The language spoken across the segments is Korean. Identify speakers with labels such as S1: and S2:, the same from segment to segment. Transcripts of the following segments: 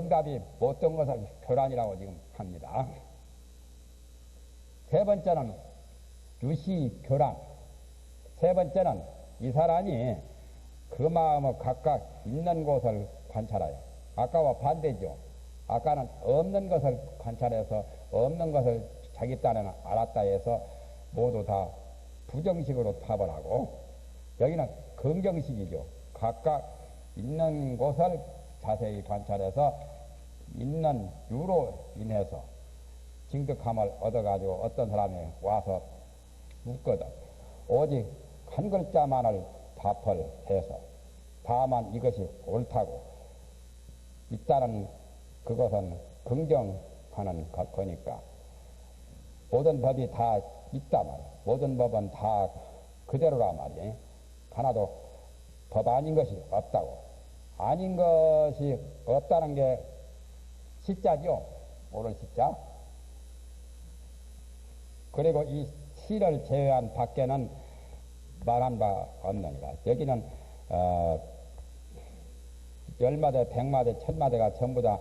S1: 정답이 못된 것을 교란이라고 지금 합니다. 세 번째는 유시교란. 세 번째는 이 사람이 그 마음을 각각 있는 곳을 관찰해요. 아까와 반대죠. 아까는 없는 것을 관찰해서 없는 것을 자기 딴에는 알았다 해서 모두 다 부정식으로 답을 하고, 여기는 긍정식이죠. 각각 있는 곳을 자세히 관찰해서 있는 유로 인해서 징득함을 얻어가지고 어떤 사람이 와서 묻거든. 오직 한 글자만을 답을 해서 다만 이것이 옳다고 있다는 그것은 긍정하는 거니까 모든 법이 다 있다 말이야. 모든 법은 다 그대로라 말이야. 하나도 법 아닌 것이 없다고. 아닌 것이 없다는 게 시자죠. 옳은 시자. 그리고 이 시를 제외한 밖에는 말한 바 없느니라. 여기는 열마대, 백마대, 천마대가 전부 다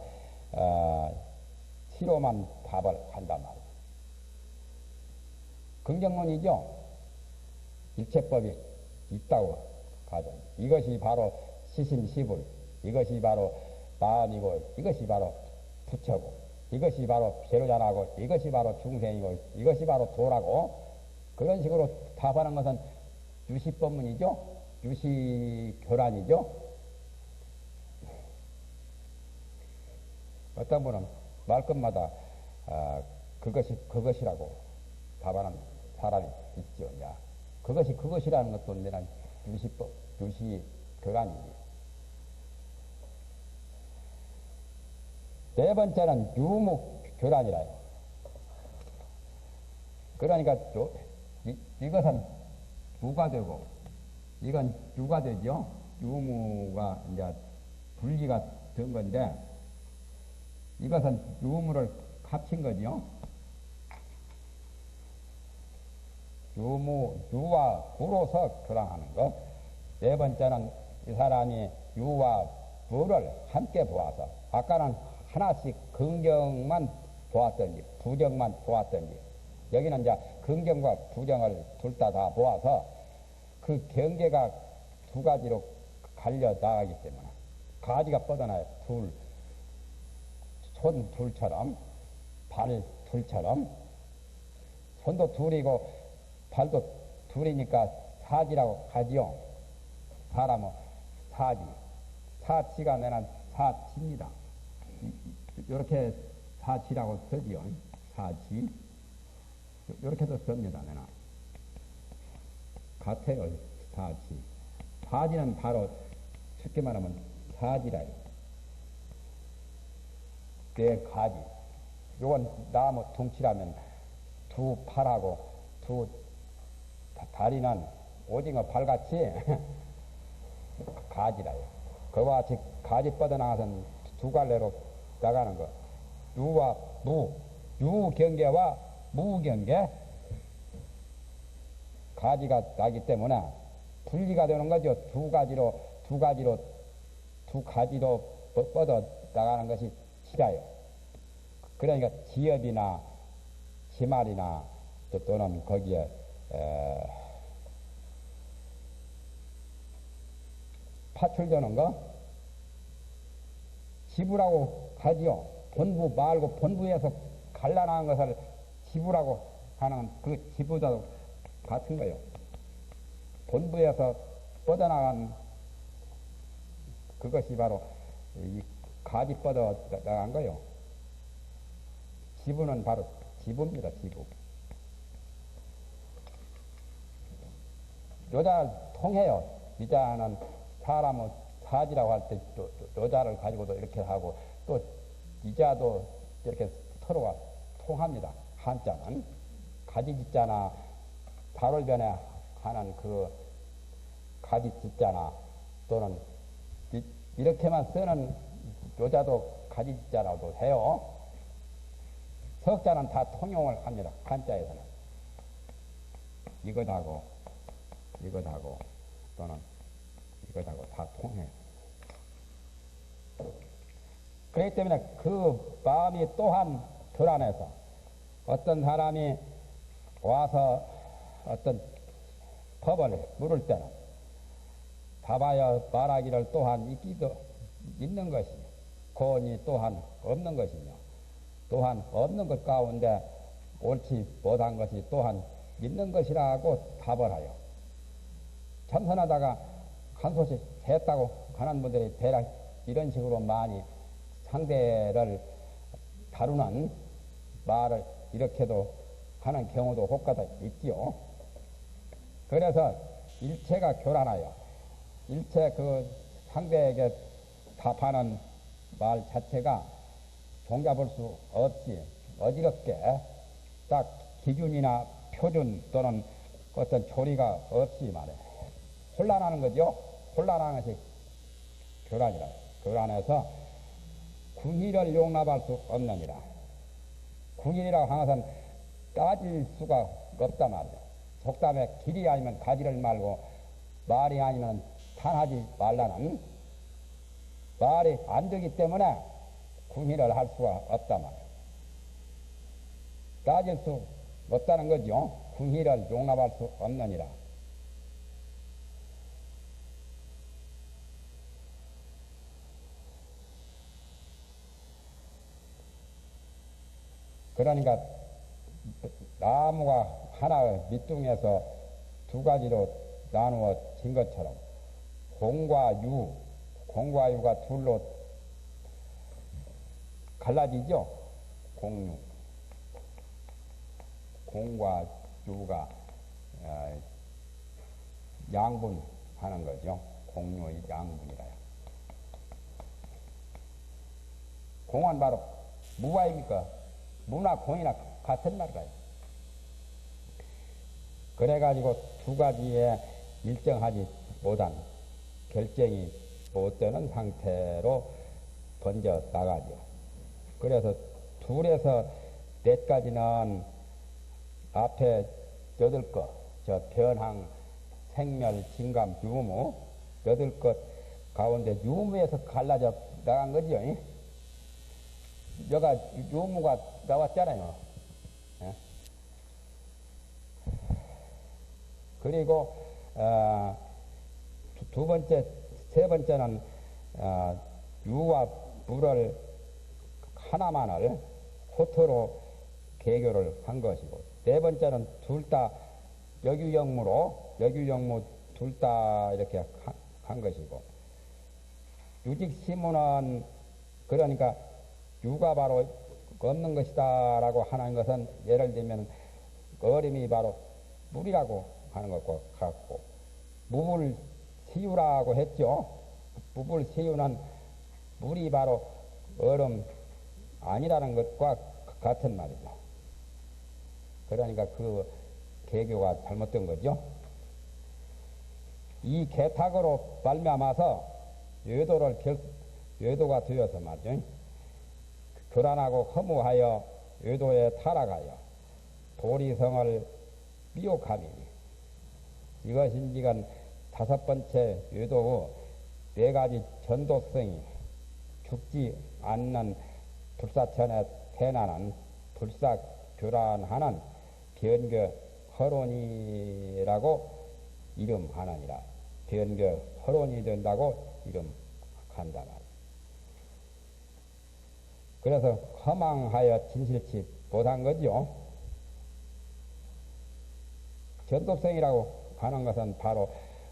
S1: 시로만 답을 한단 말이에요. 긍정론이죠. 일체법이 있다고 가죠. 이것이 바로 시신시불, 이것이 바로 마음이고, 이것이 바로 부처고, 이것이 바로 괴로자나고, 이것이 바로 중생이고, 이것이 바로 도라고, 그런 식으로 답하는 것은 유시법문이죠. 유시교란이죠. 어떤 분은 말끝마다 그것이 그것이라고 답하는 사람이 있죠. 야, 그것이 그것이라는 것도 내는 유시법, 유시교란이지. 네 번째는 유무교란이라요. 그러니까 이것은 무가 되고 이건 유가 되죠. 유무가 이제 분리가 된 건데 이것은 유무를 합친 거죠. 유와 구로서 교란하는 것. 네 번째는 이 사람이 유와 무를 함께 보아서, 아까는 하나씩 긍정만 보았던지 부정만 보았던지, 여기는 이제 긍정과 부정을 둘 다 보아서 그 경계가 두 가지로 갈려 나가기 때문에 가지가 뻗어나요. 손 둘처럼, 발 둘처럼. 손도 둘이고 발도 둘이니까 사지라고 하지요. 사람은 사지, 사치가 내는 사치입니다. 이렇게 사치라고 쓰지요. 사치. 이렇게도 씁니다. 내가 같아요. 사치. 사지는 바로 쉽게 말하면 사지라요. 내 가지. 요건 나무 둥치라면 두 팔하고 두 다리는 오징어 팔같이 가지라요. 그와 같이 가지 뻗어나가서는 두 갈래로 나가는 것. 유와 무, 유경계와 무경계, 가지가 나기 때문에 분리가 되는 거죠. 두 가지로 뻗어 나가는 것이 시라요. 그러니까 지엽이나 지말이나 또는 거기에 파출되는 거 지부라고 하지요. 본부 말고 본부에서 갈라나간 것을 지부라고 하는 그 지부도 같은 거예요. 본부에서 뻗어나간 그것이 바로 이 가지 뻗어 나간 거예요. 지부는 바로 지부입니다. 지부. 여자 통해요. 여자는 사람은 사지라고 할 때 또 여자를 가지고도 이렇게 하고 또 이자도 이렇게 서로가 통합니다. 한자는 가지짓자나 발월변에 하는 그 가지짓자나 또는 이렇게만 쓰는 여자도 가지짓자라고도 해요. 석자는 다 통용을 합니다. 한자에서는 이것하고 또는 이것하고 다 통해요. 그렇기 때문에 그 마음이 또한 교란해서 어떤 사람이 와서 어떤 법을 물을 때는 답하여 말하기를 또한 있기도 있는 것이 고언이 또한 없는 것이며 또한 없는 것 가운데 옳지 못한 것이 또한 있는 것이라고 답을 하여 참선하다가 한 소식 했다고 하는 분들이 대략 이런 식으로 많이 상대를 다루는 말을 이렇게도 하는 경우도 혹가다 있지요. 그래서 일체가 교란하여 일체 그 상대에게 답하는 말 자체가 종잡을 수 없이 어지럽게 딱 기준이나 표준 또는 어떤 조리가 없이 말해 혼란하는 거죠. 혼란하는 것이 교란이라. 교란해서 군의를 용납할 수 없느니라. 군의라고 하는 것은 따질 수가 없단 말이야. 속담에 길이 아니면 가지를 말고 말이 아니면 탄하지 말라는 말이 안 되기 때문에 군의를 할 수가 없단 말이야. 따질 수 없다는 거죠. 군의를 용납할 수 없느니라. 그러니까 나무가 하나의 밑둥에서 두 가지로 나누어진 것처럼 공과 유, 공과 유가 둘로 갈라지죠. 공유, 공과 유가 양분하는 거죠. 공유의 양분이라요. 공은 바로 무아입니까? 무나 공이나 같은 말이라요. 그래가지고 두 가지에 일정하지 못한 결정이 못되는 상태로 번져 나가죠. 그래서 둘에서 넷까지는 앞에 8것, 저 변항, 생멸, 진감, 유무 8것 가운데 유무에서 갈라져 나간 거죠. 여가 유무가 나왔잖아요. 예? 그리고 두 번째, 세 번째는 유와 물을 하나만을 호토로 개교를 한 것이고, 네 번째는 둘 다 역유역무로 역유역무 둘 다 이렇게 한 것이고, 유직시무는 그러니까 유가 바로 없는 것이다라고 하는 것은 예를 들면 어림이 바로 물이라고 하는 것과 같고, 무불시유라고 했죠. 무불시유는 물이 바로 얼음 아니라는 것과 같은 말이죠. 그러니까 그 개교가 잘못된 거죠. 이 개탁으로 말미암아서 외도가 되어서 말이죠. 교란하고 허무하여 외도에 타락하여 도리성을 미혹함이니, 이것인지간 다섯 번째 외도의 네 가지 전도성이 죽지 않는 불사천에 태어나는 불사교란하는 변교 허론이라고 이름하느니라. 변교 허론이 된다고 이름한다 말이야. 그래서 허망하여 진실치 못한 거죠. 전도성이라고 하는 것은 바로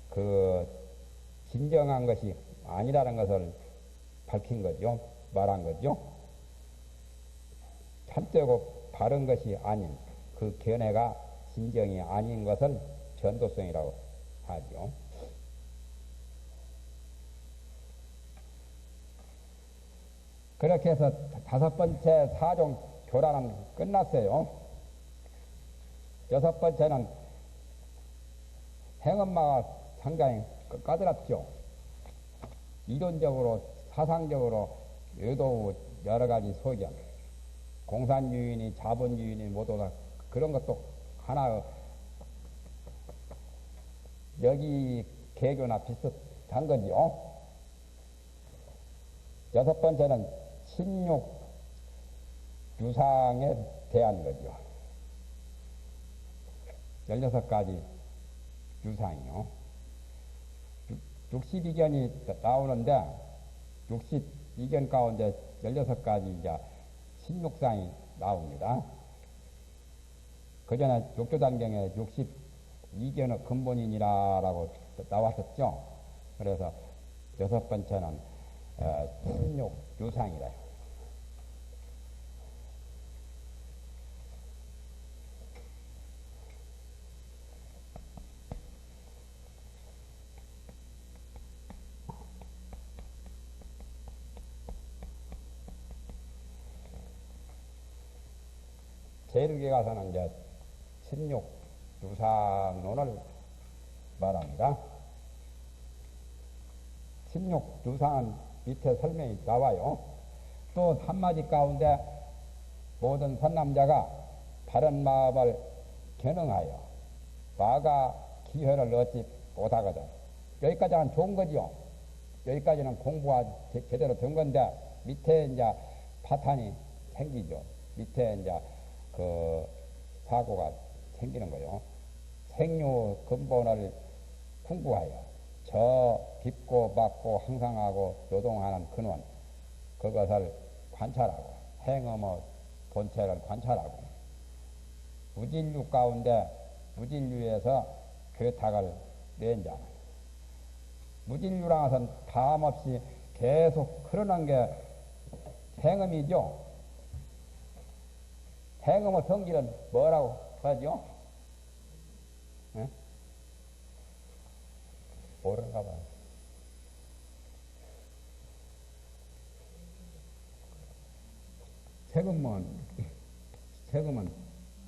S1: 그 진정한 것이 아니라는 것을 밝힌 거죠. 말한 거죠. 참되고 바른 것이 아닌 그 견해가 진정이 아닌 것을 전도성이라고 하죠. 그렇게 해서 다섯 번째 사종 교란은 끝났어요. 여섯 번째는 행엄마가 상당히 까다롭죠. 이론적으로 사상적으로 의도 여러 가지 소견, 공산주의니 자본주의니 모두 다 그런 것도 하나 여기 개교나 비슷한 거지요. 여섯 번째는 신육 유상에 대한 거죠. 16가지 유상이요. 62견이 나오는데 62견 가운데 16가지 이제 신육상이 나옵니다. 그 전에 육조단경에 62견의 근본이니라라고 나왔었죠. 그래서 6번째는 신육유상이래요. 제1기 가서는 이제 신육유상론을 말합니다. 신육유상은 밑에 설명이 나와요. 또 한마디 가운데 모든 선남자가 바른 마음을 견응하여 와가 기회를 얻지 못하거든. 여기까지는 좋은 거죠. 여기까지는 공부가 제대로 된 건데 밑에 이제 파탄이 생기죠. 밑에 이제 그 사고가 생기는 거요. 생류 근본을 궁구하여 저 깊고 밝고 항상하고 요동하는 근원 그것을 관찰하고 행음의 본체를 관찰하고 무진류 가운데 무진류에서 괴탁을 낸 자는 무진류랑 해서는 다함없이 계속 흐르는 게 행음이죠. 행음의 성질은 뭐라고 하죠? 네? 모르는가 봐요. 세금은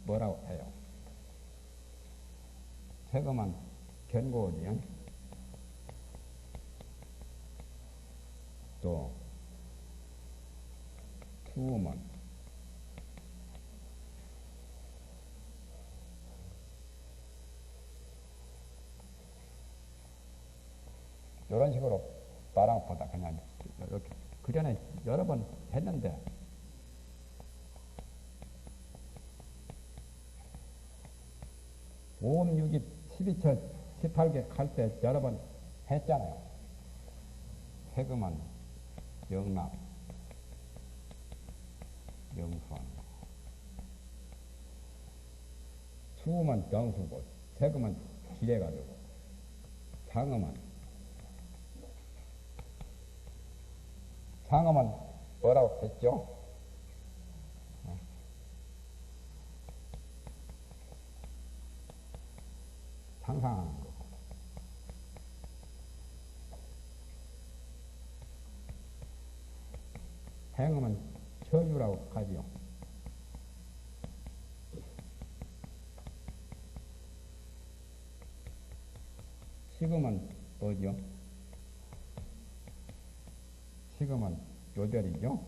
S1: 뭐라고 해요? 세금은 견고지요. 또 투음은 이런 식으로 말랑보다 그냥 이렇게 그 전에 여러 번 했는데 오음 6이 12처 18개 할 때 여러 번 했잖아요. 해금은 영납, 영수원, 수음은 영수고, 세금은 기례가지고, 상음은 뭐라고 했죠? 상상하는 거. 행음은 처유라고 하지요. 식음은 뭐죠? 식음은 요절이죠.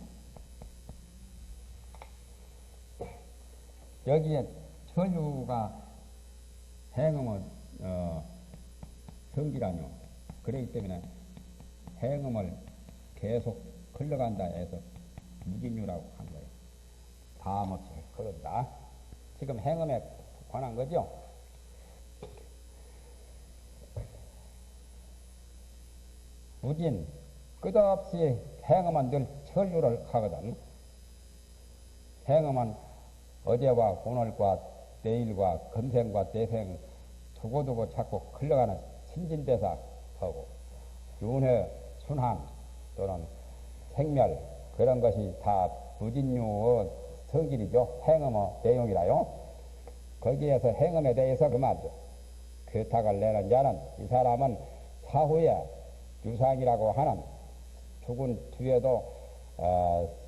S1: 여기에 처유가 행음의 성기라뇨. 그렇기 때문에 행음을 계속 흘러간다 해서 무진유라고 한 거예요. 다음없이 흐른다. 지금 행음에 관한 거죠. 무진, 끝없이 행음은 늘 천류를 하거든. 행음은 어제와 오늘과 내일과 금생과 내생 두고두고 자꾸 흘러가는 신진대사 하고 윤회, 순환 또는 생멸 그런 것이 다 무진유의 성질이죠. 행음의 내용이라요. 거기에서 행음에 대해서 그만 괴탁을 내는 자는 이 사람은 사후에 유상이라고 하는 죽은 뒤에도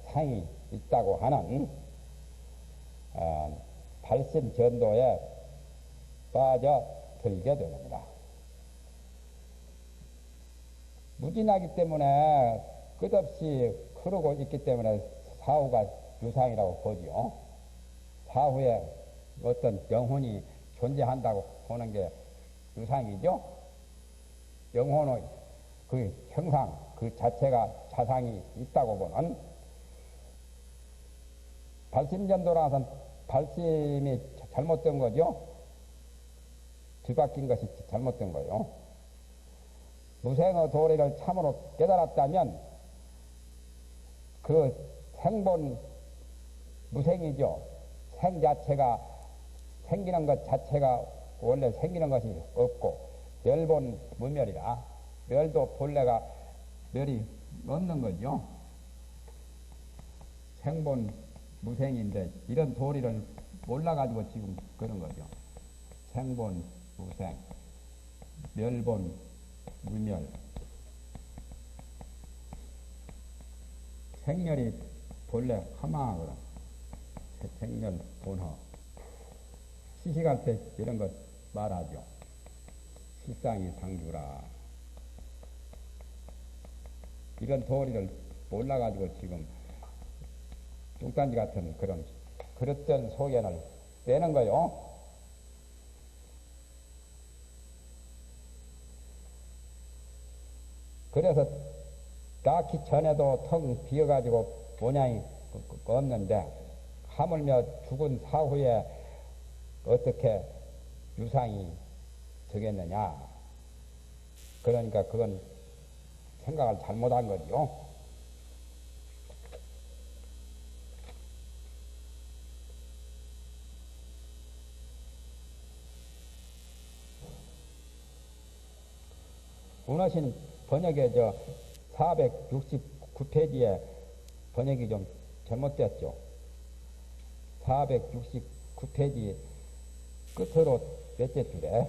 S1: 상이 있다고 하는 발심전도에 빠져들게 됩니다. 무진하기 때문에 끝없이 흐르고 있기 때문에 사후가 유상이라고 보지요. 사후에 어떤 영혼이 존재한다고 보는 게 유상이죠. 영혼의 그 형상, 그 자체가 자상이 있다고 보는 발심전도라서는 발심이 잘못된 거죠. 뒤바뀐 것이 잘못된 거예요. 무생의 도리를 참으로 깨달았다면 그 생본 무생이죠. 생 자체가 생기는 것 자체가 원래 생기는 것이 없고 멸본 무멸이라 멸도 본래가 멸이 없는 거죠. 생본 무생인데 이런 도리를 몰라가지고 지금 그런 거죠. 생본 무생, 멸본 무멸. 생멸이 본래 허망하거든. 생멸 본허. 시식할 때 이런 것 말하죠. 실상이 상주라. 이런 도리를 몰라가지고 지금 뚱딴지 같은 그런 그릇된 소견을 내는 거요. 그래서 낳기 전에도 텅 비어가지고 모양이 없는데 하물며 죽은 사후에 어떻게 유상이 되겠느냐. 그러니까 그건 생각을 잘못한 거죠. 원하시는 번역에 469페이지에 번역이 좀 잘못됐죠. 469페이지 끝으로 몇째 줄에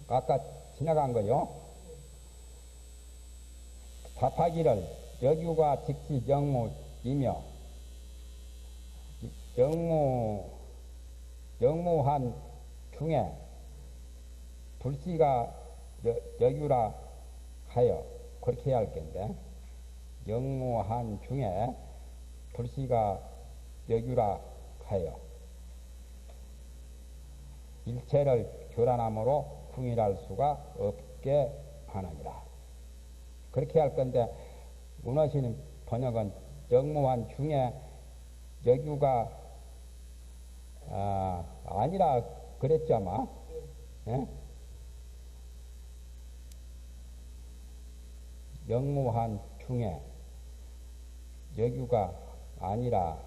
S1: 아까 지나간 거요. 답하기를 여규가 직시 영무이며 영무한 중에 불씨가 여규라 하여 그렇게 해야 할 건데 영무한 중에 불씨가 여규라 하여 일체를 교란함으로 궁일할 수가 없게 하느니라. 그렇게 할 건데 원하시는 번역은 영무한 중에 여규가 아니라 그랬죠 아마. 예? 영무한 중에 여규가 아니라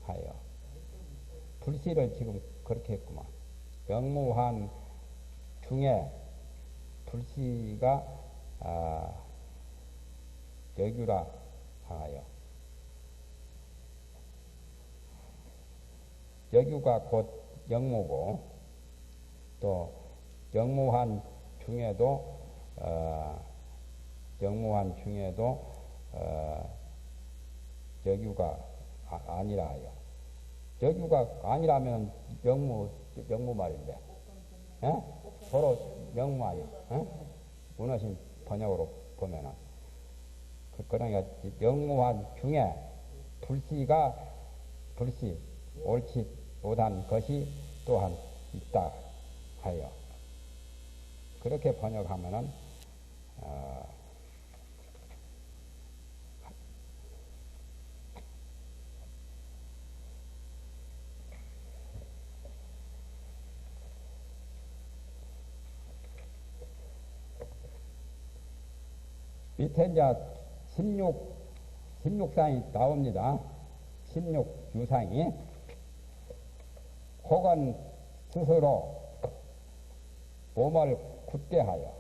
S1: 하여 불씨를 지금 그렇게 했구만. 영무한 중에 불씨가 여규라 하여 여규가 곧 영무고 또 영무한 중에도 여규가 아니라 하여 여규가 아니라면 영무 말인데 에? 서로 영무하여 원하신 번역으로 보면은 그러니까 영무한 중에 불씨 옳지 못한 것이 또한 있다 하여 그렇게 번역하면은 밑에 이제 16상이 나옵니다. 16유상이 혹은 스스로 몸을 굳게 하여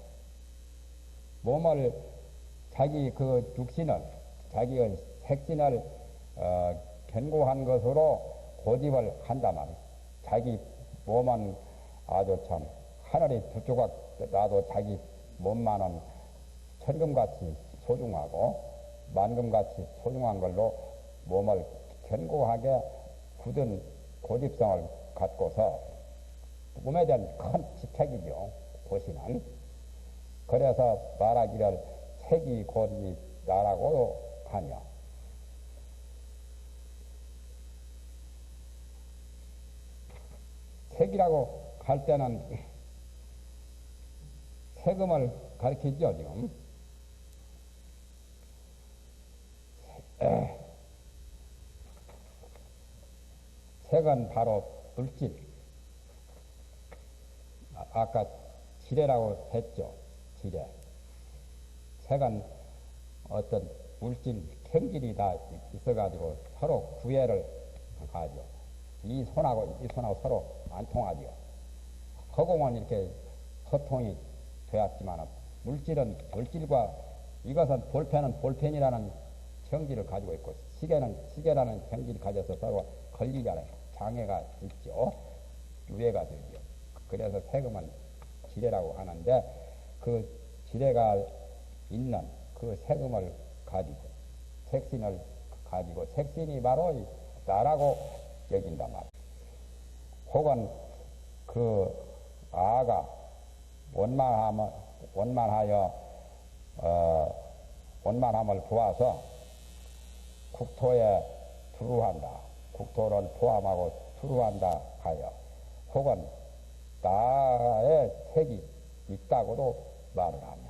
S1: 몸을 자기 그 육신을 자기의 색신을 견고한 것으로 고집을 한다면 자기 몸은 아주 참 하늘이 두 조각 나도 자기 몸만은 천금같이 소중하고 만금같이 소중한 걸로 몸을 견고하게 굳은 고집성을 갖고서 몸에 대한 큰 지책이죠. 보시는. 그래서 말하기를 색이 곧이 나라고 하며 색이라고 할 때는 세금을 가리키죠, 지금. 색은 바로 물질. 아까 지뢰라고 했죠. 지뢰. 색은 어떤 물질, 성질이 다 있어가지고 서로 구애를 하죠. 이 손하고 서로 안 통하죠. 허공은 이렇게 소통이 되었지만 물질은 물질과 이것은 볼펜은 볼펜이라는 성질을 가지고 있고 시계는 시계라는 성질을 가져서 서로 걸리잖아요. 장애가 있죠. 유해가 되죠. 그래서 세금은 지뢰라고 하는데 그 지뢰가 있는 그 세금을 가지고 색신을 가지고 색신이 바로 나라고 여긴단 말이에요. 혹은 그 아가 원만함을 보아서 국토에 두루한다. 국토를 포함하고 두루한다 하여 혹은 나의 색이 있다고도 말을 하며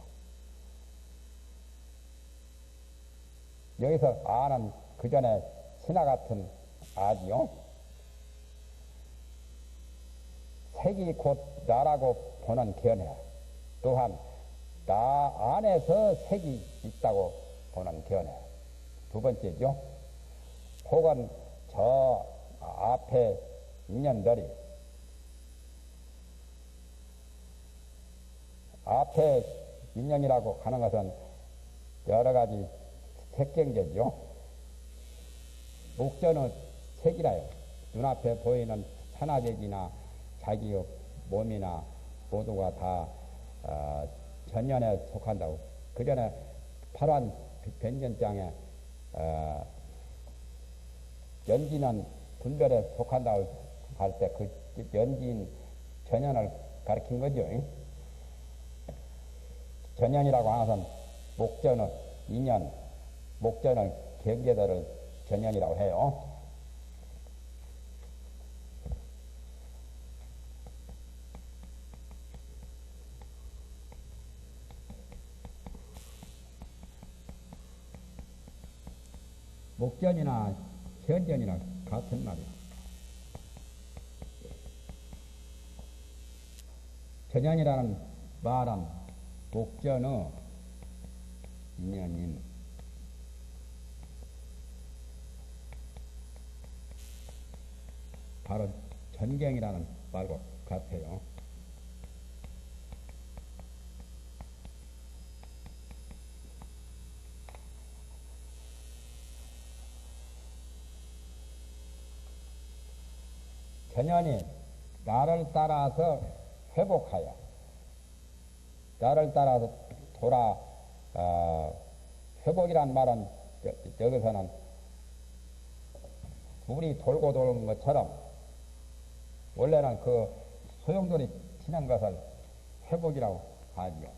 S1: 여기서 아는 그 전에 신화 같은 아지요. 색이 곧 나라고 보는 견해 또한 나 안에서 색이 있다고 보는 견해 두 번째죠. 혹은 저 앞에 인연들이 앞에 인연이라고 하는 것은 여러 가지 색경제죠. 목전의 색이라요. 눈앞에 보이는 산화적이나 자기 몸이나 모두가 다 전연에 속한다고. 그 전에 파란 변전장에 연기는 분별에 속한다고 할 때 그 연기인 전연을 가리킨 거죠. 전연이라고 하는 것은 목전의 인연, 목전의 경계들을 전연이라고 해요. 목전이나 현전이나 같은 말이야. 전연이라는 말은 목전의 인연인 바로 전경이라는 말과 같아요. 전연이 나를 따라서 회복하여 나를 따라서 돌아 회복이란 말은 여기서는 물이 돌고 도는 것처럼 원래는 그 소용돌이 치는 것을 회복이라고 하지요.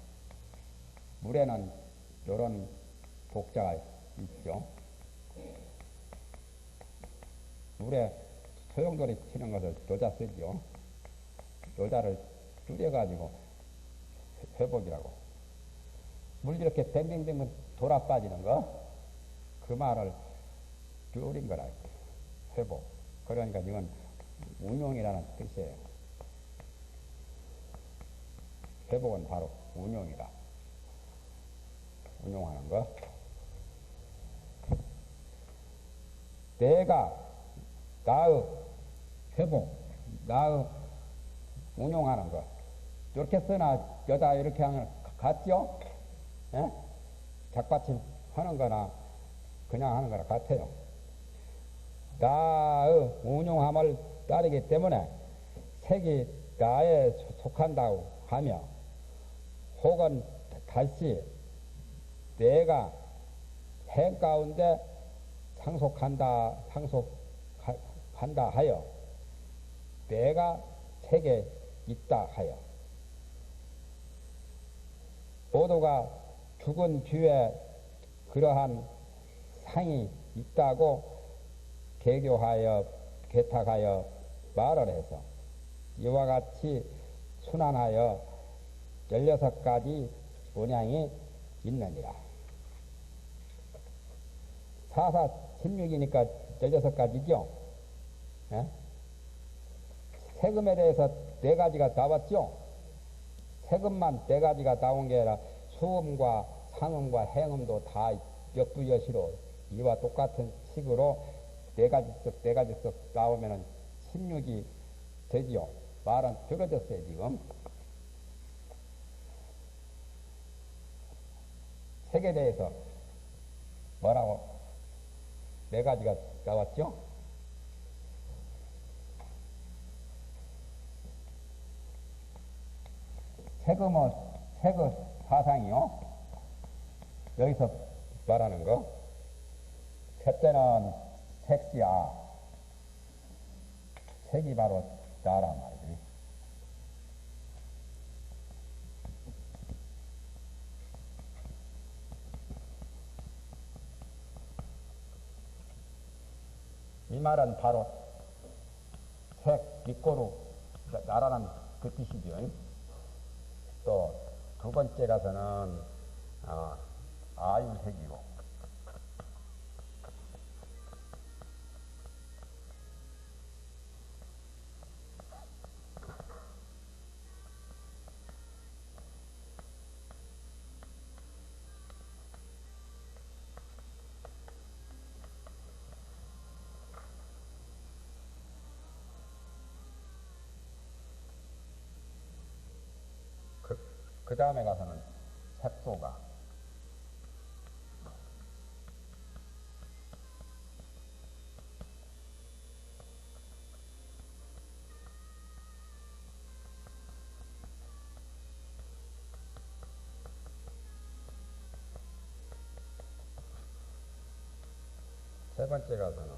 S1: 물에는 이런 독자가 있죠. 물에 소용돌이 치는 것을 노자 쓰죠. 노자를 줄여가지고 회복이라고. 물 이렇게 뱅뱅뱅 돌아 빠지는 거, 그 말을 줄인 거라. 회복. 그러니까 이건 운용이라는 뜻이에요. 회복은 바로 운용이다. 운용하는 거. 내가 나의 회복, 나의 운용하는 거. 이렇게 쓰나 여자 이렇게 하면 같죠? 예? 작받침 하는 거나 그냥 하는 거나 같아요. 나의 운용함을 따르기 때문에 색이 나에 속한다고 하며 혹은 다시 내가 행 가운데 상속한다 하여 내가 색에 있다 하여 모두가 죽은 뒤에 그러한 상이 있다고 개교하여 개탁하여 말을 해서 이와 같이 순환하여 16가지 원양이 있느니라. 사사 16이니까 16가지죠. 예? 세금에 대해서 4가지가 나왔죠. 세금만 4가지가 나온 게 아니라 수음과 상음과 행음도 다 역부여시로 이와 똑같은 식으로 4가지 씩 나오면은 16이 되지요. 말은 줄어졌어요, 지금. 색에 대해서 뭐라고 4가지가 나왔죠? 색은 사상이요. 여기서 말하는 거. 첫째는 색시야. 색이 바로 나란 말이지. 이 말은 바로 색, 빛고루 나라는 그 뜻이죠. 또 두 번째 가서는 아유색이고, 그 다음에 가서는 색소가, 세 번째 가서는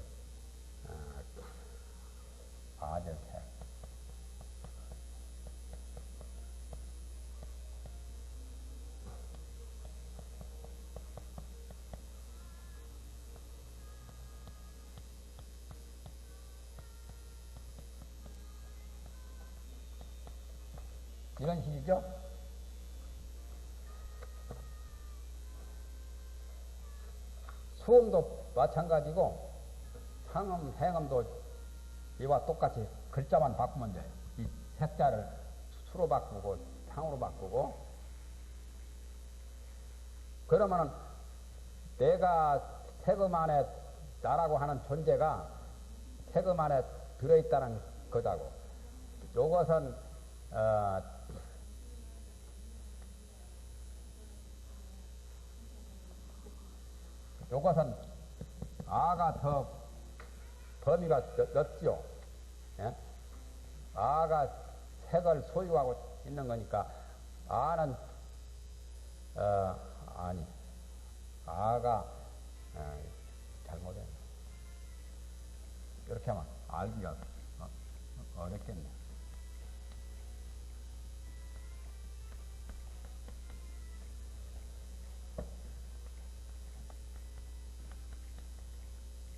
S1: 아재색, 이런 식이죠. 수음도 마찬가지고 상음, 행음도 이와 똑같이 글자만 바꾸면 돼. 이 색자를 수로 바꾸고 상으로 바꾸고. 그러면은 내가 세금 안에 나라고 하는 존재가 세금 안에 들어있다는 거다고. 요것은 요것은 아가 더 범위가 넓죠. 예? 아가 색을 소유하고 있는 거니까 아는 아니 아가 잘못했네. 이렇게 하면 알기가 어렵겠네.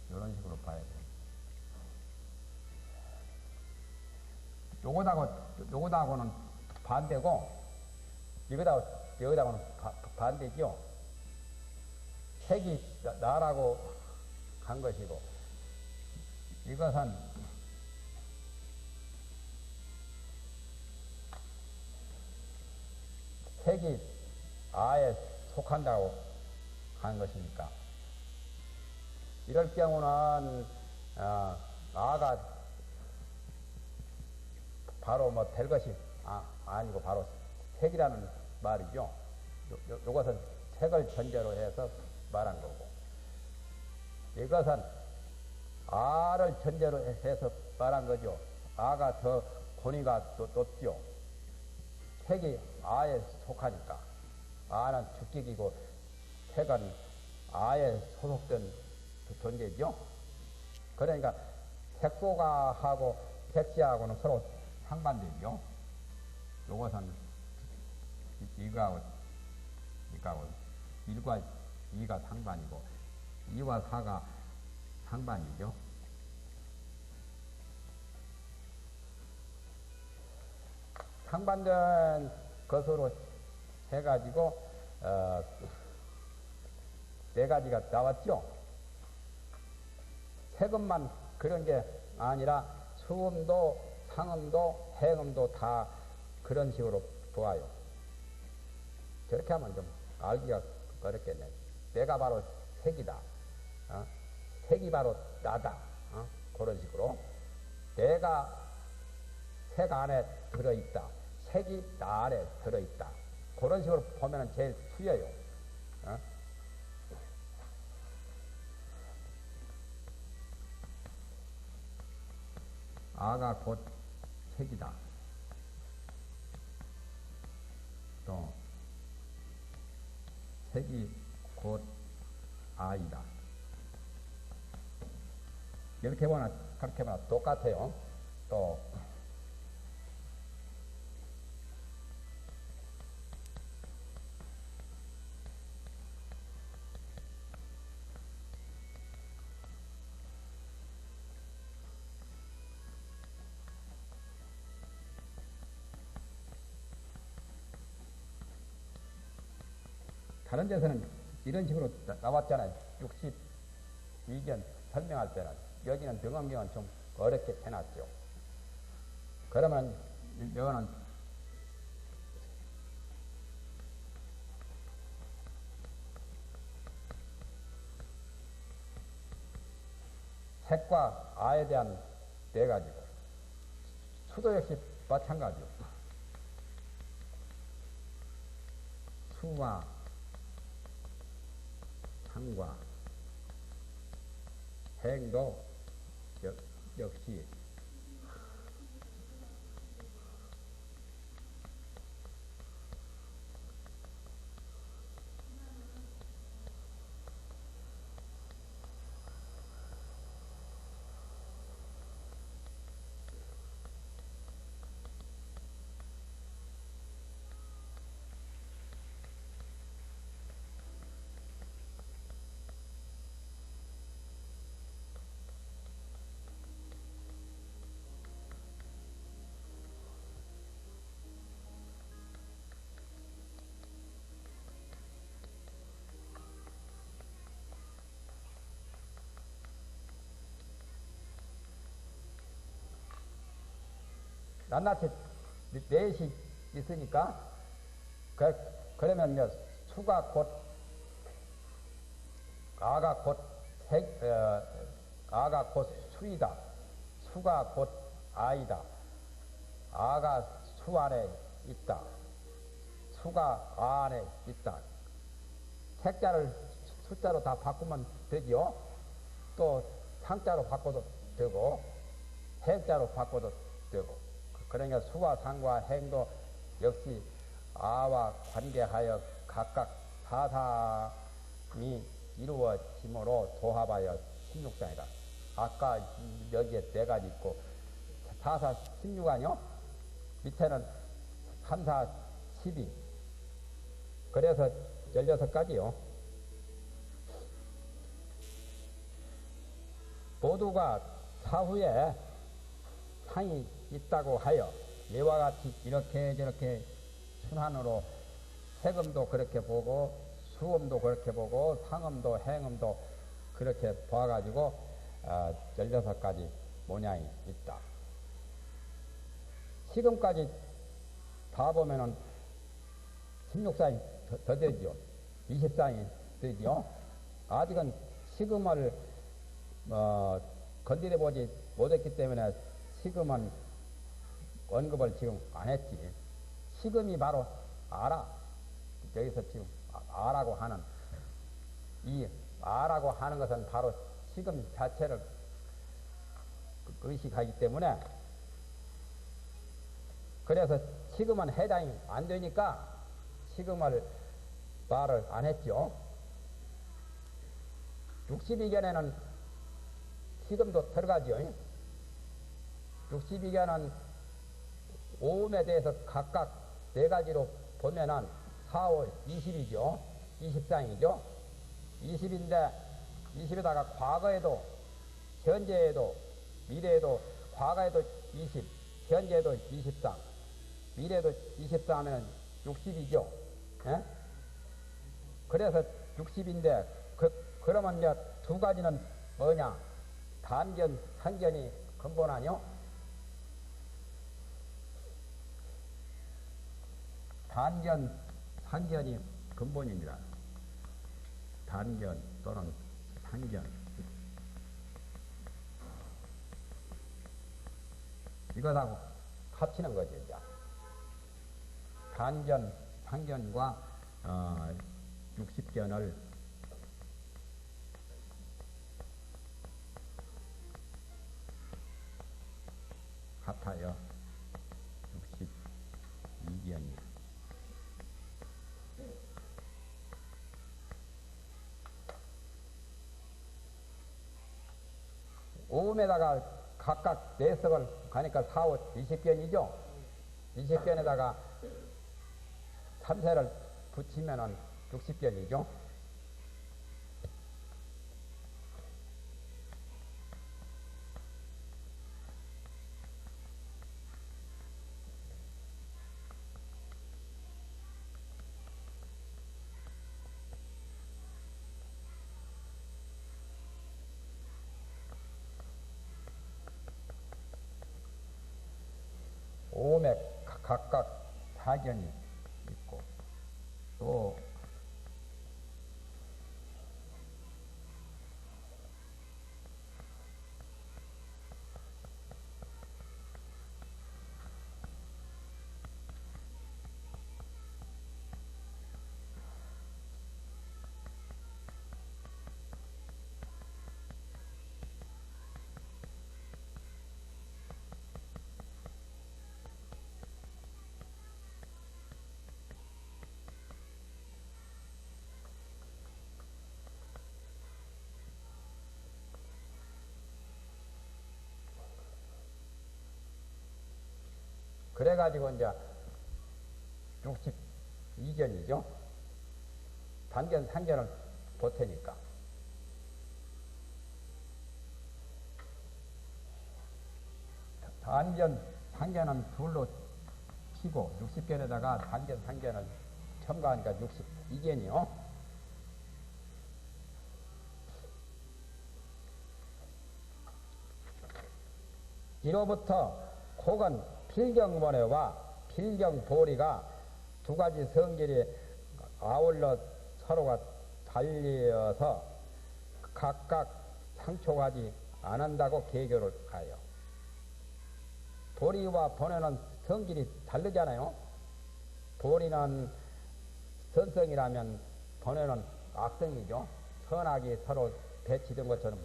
S1: 이런 식으로 봐야 돼. 요거하고는 반대고, 여기다고는 반대죠. 색이 나라고 한 것이고, 이것은 색이 아에 속한다고 한 것이니까, 이럴 경우는 아가 바로 뭐 될 것이 아니고 바로 색이라는 말이죠. 요것은 색을 전제로 해서 말한 거고, 이것은 아를 전제로 해서 말한 거죠. 아가 더 권위가 높죠. 색이 아에 속하니까. 아는 주격이고 색은 아에 소속된 존재죠. 그러니까 색소가하고 색시하고는 서로 상반되죠. 요것은 이거하고 1과 2가 상반이고 2와 4가 상반이죠. 상반된 것으로 해가지고 네 가지가 나왔죠. 세금만 그런 게 아니라 수음도 상음도 행음도 다 그런 식으로 보아요. 저렇게 하면 좀 알기가 어렵겠네. 내가 바로 색이다. 색이 바로 나다. 그런 식으로. 내가 색 안에 들어있다. 색이 나 안에 들어있다. 그런 식으로 보면 제일 풀려요. 아가 곧 색이다. 또 색이 곧 아이다. 이렇게 보나 그렇게 보나 똑같아요. 또 다른 데서는 이런 식으로 나왔잖아요. 62견 설명할 때는. 여기는 등엄경은 좀 어렵게 해놨죠. 그러면 이거는 색과 아에 대한 네 가지고 수도 역시 마찬가지요. 수와 상과 행도 역시 낱낱이 넷이 있으니까 그러면 수가 곧 아가 곧 아가 곧 수이다. 수가 곧 아이다. 아가 수 안에 있다. 수가 아 안에 있다. 색자를 숫자로 다 바꾸면 되죠. 또 상자로 바꿔도 되고 행자로 바꿔도 되고. 그러니까 수와 상과 행도 역시 아와 관계하여 각각 사삼이 이루어짐으로 도합하여 16장이다. 아까 여기에 네 가지 있고 사사 16 아니요? 밑에는 3사 12. 그래서 16가지요. 모두가 사후에 상이 있다고 하여 이와 같이 이렇게 저렇게 순환으로 세금도 그렇게 보고 수음도 그렇게 보고 상음도 행음도 그렇게 봐가지고 16가지 모양이 있다. 지금까지 다 보면은 16쌍이 더 되죠. 20쌍이 되죠. 아직은 시금을 건드려 보지 못했기 때문에 시금은 언급을 지금 안 했지. 시금이 바로 아라. 여기서 지금 아라고 하는 이 아라고 하는 것은 바로 시금 자체를 의식하기 때문에 그래서 시금은 해당이 안 되니까 시금을 말을 안 했죠. 62견에는 시금도 들어가죠. 62견은 오음에 대해서 각각 네 가지로 보면은 4, 5, 20이죠. 20상이죠. 20인데 20에다가 과거에도 현재에도 미래에도 과거에도 20, 현재에도 20상, 미래에도 20상 하면 60이죠. 예? 그래서 60인데 그러면 이제 두 가지는 뭐냐? 단견, 상견이 근본 아니요? 단견, 상견이 근본입니다. 단견 또는 상견. 이것하고 합치는 거죠, 이제. 단견, 상견과 60견을 합하여 62견이. 오음에다가 각각 4석을 가니까 4, 5, 20견이죠. 20견에다가 3세를 붙이면은 60견이죠. 오음에 각각 4견이 있고 또 그래가지고 이제 62견이죠. 단견, 상견을 보태니까. 단견, 상견은 둘로 치고 60견에다가 단견, 상견을 첨가하니까 62견이요. 이로부터 혹은 필경번외와 필경보리가 두 가지 성질이 아울러 서로가 달리어서 각각 상촉하지 않는다고 계교를 하여. 보리와 번외는 성질이 다르잖아요. 보리는 선성이라면 번외는 악성이죠. 선악이 서로 배치된 것처럼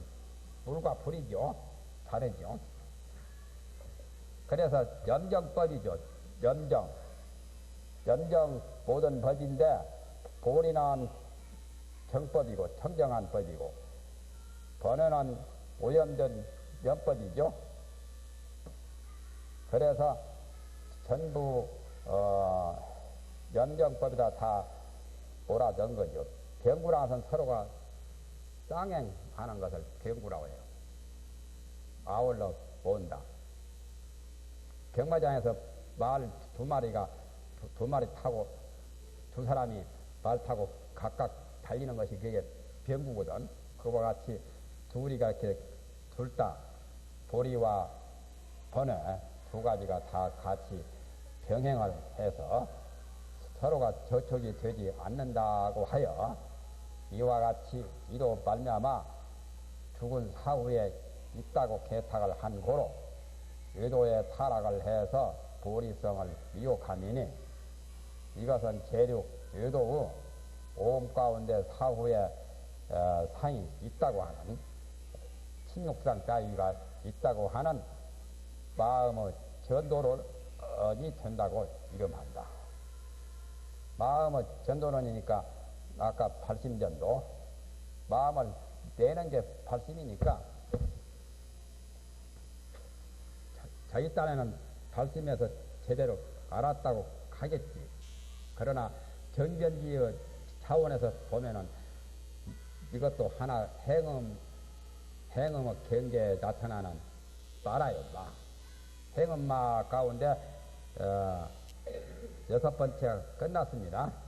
S1: 물과 불이죠. 다르죠. 그래서 염정법이죠. 염정 모든 법인데 보리는 정법이고 청정한 법이고 번외는 오염된 염법이죠. 그래서 전부 염정법에다 다 몰아넣은 거죠. 경구라서는 서로가 쌍행하는 것을 경구라고 해요. 아울러 본다. 경마장에서 말 두 마리 타고 두 사람이 말 타고 각각 달리는 것이 그게 병구거든. 그와 같이 둘이가 이렇게 둘 다 보리와 번외 두 가지가 다 같이 병행을 해서 서로가 저촉이 되지 않는다고 하여 이와 같이 이로 말미암아 죽은 사후에 있다고 개탁을 한 고로 외도에 타락을 해서 보리성을 미혹하미니 이것은 재륙 외도의 오음 가운데 사후에 상이 있다고 하는 침묵상 따위가 있다고 하는 마음의 전도론이 된다고 이름한다. 마음의 전도론이니까 아까 발심전도 마음을 내는 게 발심이니까 자기 딴에는 발심해서 제대로 알았다고 하겠지. 그러나 정변지의 차원에서 보면은 이것도 하나 행음의 경계에 나타나는 마라요, 마. 행음마 가운데 여섯 번째 끝났습니다.